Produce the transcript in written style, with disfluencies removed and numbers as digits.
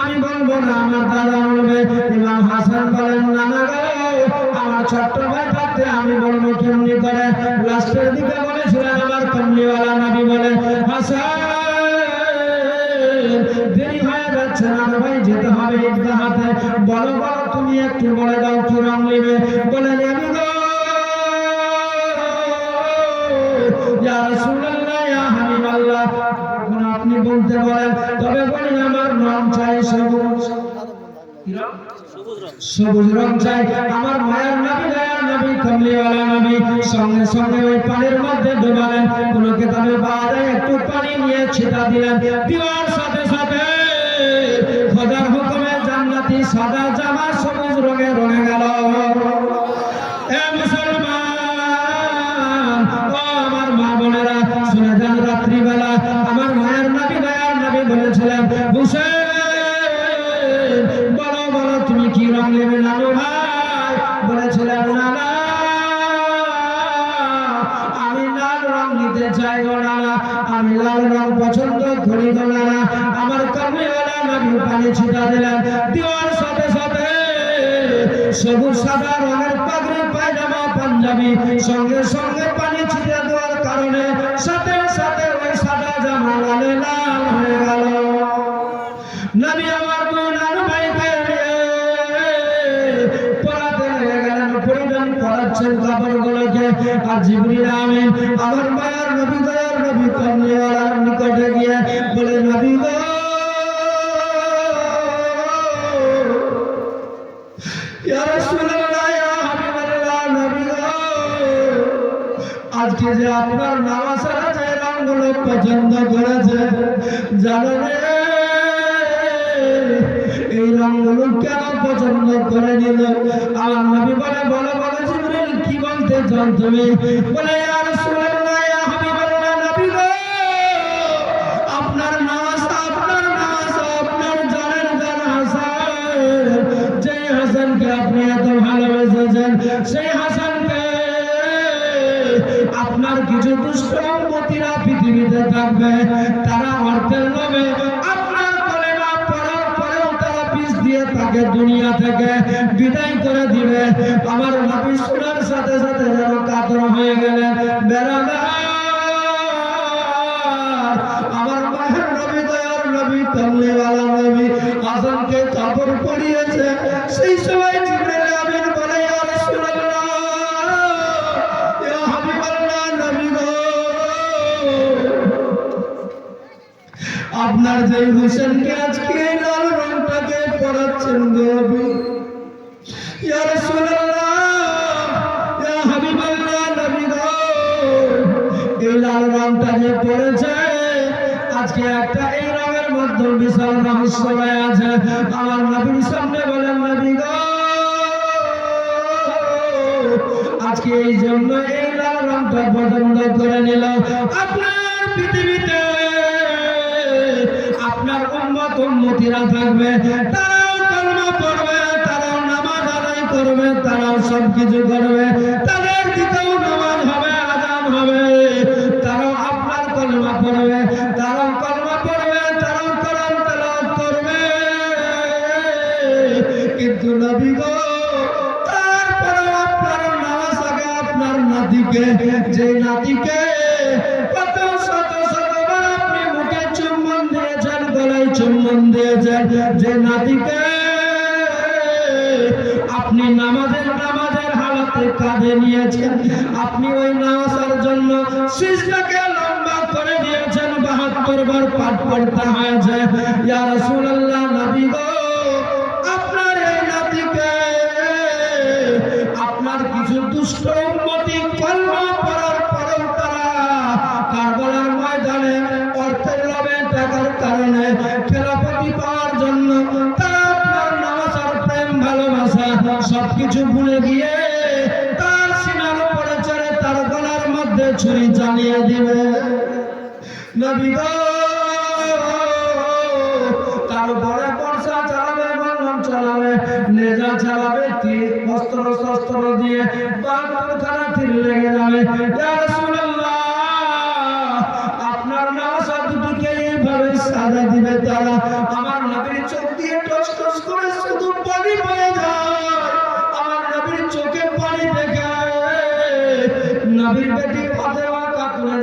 আমি বলবো না, আমার দাদা বলবে। ইমাম হাসান বলেন না না গো, আমার ছোট্ট ভাই থাকতে আমি বলবো কেমনি করে। লাস্টের দিকে বলেছিলেন আমার কমলিওয়ালা নবী বলে, হাসান দেরি হয়ে যাচ্ছে না ভাই, যেতে হবে ঈদগাহতে। বলো বলো তুমি একটু বলে দাও কি রং নেবে। বলে আমি গো ইয়া রাসূলুল্লাহ ইয়া হাবিবাল্লাহ, এখন আপনি বলতে বলেন, তবে বলি আমার রং চাই সবুজ। সবুজ রং চাই আমার মায়ের নবী, দয়ার নবী, কমলিওয়ালা নবী। সঙ্গে সঙ্গে ওই পানির মধ্যে ডুবালেন। কোন কিতাবে পাওয়া যায় একটু পানি নিয়ে ছিটা দিলেন, দেওয়ার সাথে সাথে খোদার হুকুমে জান্নাতি সাদা জামা সবুজ রঙে রঙে গেল। এ মুসলমান, ও আমার মা বোনেরা শুনে যান, রাত্রিবেলা আমার মায়ের নবী, দয়ার নবী বলেছিলেন, হুসেন বলো বলো তুমি কি রং নেবে নানু ভাই। বলেছিলেন না না, আমি লাল রং নিতে চাই গো নানা, আমি লাল রং পছন্দ করি গো নানা। আমার কমলিওয়ালা নবী পানি ছিটা দিলেন, দেওয়ার সাথে সাথে সবুজ সাদা রঙের পাগড়ি পায়জামা পাঞ্জাবি সঙ্গে সঙ্গে পানি ছিটা দেওয়ার কারণে সাথে সাথে ওই সাদা জামা লালে লাল হয়ে গেল। নবী আমার নানু ভাইকে পরাতে লেগে গেলেন, পরিধান করাচ্ছেন কাপড়গুলোকে। আর জিবরিল আমিন আমার মায়ের নবী, দয়ার নবী, কমলিওয়ালার নিকটে গিয়ে বলে, নবী গো ইয়া রাসূলুল্লাহ ইয়া হাবিবাল্লাহ, নবী গো আজকে যে আপনার নামাজেরা যে রঙগুলো পছন্দ করেছে জানেন এই রঙগুলো কেন পছন্দ করে নিল? আমার নবী বলে, বলো বলো জিবরিল কি বলতে চাও তুমি? বলে ইয়া রাসূলুল্লাহ ইয়া হাবিবাল্লাহ, নবী গো আপনার নামাজ, আপনার নামাজ, আপনার জানের জান হাসান, যে হাসানকে আপনি এত ভালোবেসেছেন, সেই হাসানকে আপনার কিছু দুষ্ট উম্মতিরা পৃথিবীতে থাকবে, তারা অর্থের লোভে আপনার কলেমা পড়ার পরেও তারা পিছ দিয়ে তাকে দুনিয়া থেকে বিদায় করে দিবে। আমার নবী শোনার সাথে সাথে যেন কাতর হয়ে গেলেন। আমার মায়ের নবী, দয়ার নবী, কমলিওয়ালা নবী হাসানকে কাপড় পরিয়েছে। সেই সময় জিবরিল আমিন বলে, ইয়া রাসূলুল্লাহ ইয়া হাবিবাল্লাহ, নবী গো আপনার যে হোসেনকে আজকে লাল রংটাকে পরাচ্ছেন গো নবী, ইয়া রাসূলুল্লাহ ইয়া হাবিবাল্লাহ, নবী গো এই লাল রংটা যে পড়েছে আজকে একটা এই রঙের মধ্যে বিশাল রহস্য আছে। আমার নবীর সামনে বলেন, নবী গো আজকে এই জন্য এই লাল রংটা পছন্দ করে নিল। আপনার পৃথিবীতে আপনার উম্মত উম্মতিরা থাকবে, তারাও কলমা পড়বে, তারাও নামাজ আদায় করবে, তারাও সবকিছু করবে, তাদের দিকেও নামাজ হবে, আযান হবে, তারাও আপনার কলমা পড়বে, তারাও কলমা পড়বে, তারাও কোরআন তেলাওয়াত করবে। কিন্তু নবী গো তারপরেও আপনার নামাজ আগে আপনার নাতিকে, যে নাতিকে কত শত শতবার আপনি মুখে চুম্বন দিয়েছেন, গলায় চুম্বন দিয়েছেন, যে নাতিকে আপনি নামাজের হালাতে কাঁধে নিয়েছেন, আপনি ওই নামাজের জন্য সিজদাকে লম্বা করে দিয়েছেন, ৭২ বার পাঠ করতে হয়েছে। ইয়া রাসূলুল্লাহ, নবী গো আপনার এই নাতিকে আপনার কিছু দুষ্ট উম্মতি কলমা পড়ার পরেও তারা কারবালার ময়দানে অর্থের লোভে, টাকার কারণে, খেলাফতি পাওয়ার জন্য তারা আপনার নামাজ আর প্রেম ভালোবাসা সবকিছু ভুলে গিয়ে তার সিনার উপরে চড়ে তার গলার মধ্যে ছুরি চালিয়ে দিবে। নবী গো তার উপরে বর্ষা চালাবে, বন্ধন চালাবে, নেজা চালাবে, তীর অস্ত্র দিয়ে ৭২খানা তীর লেগে যাবে। ইয়া রাসূলুল্লাহ আপনার নামাজ দুটোকে এইভাবে সাজা দিবে তারা। আমার নবীর চোখ দিয়ে নবীর বেটি ফাতেমা কাতুরে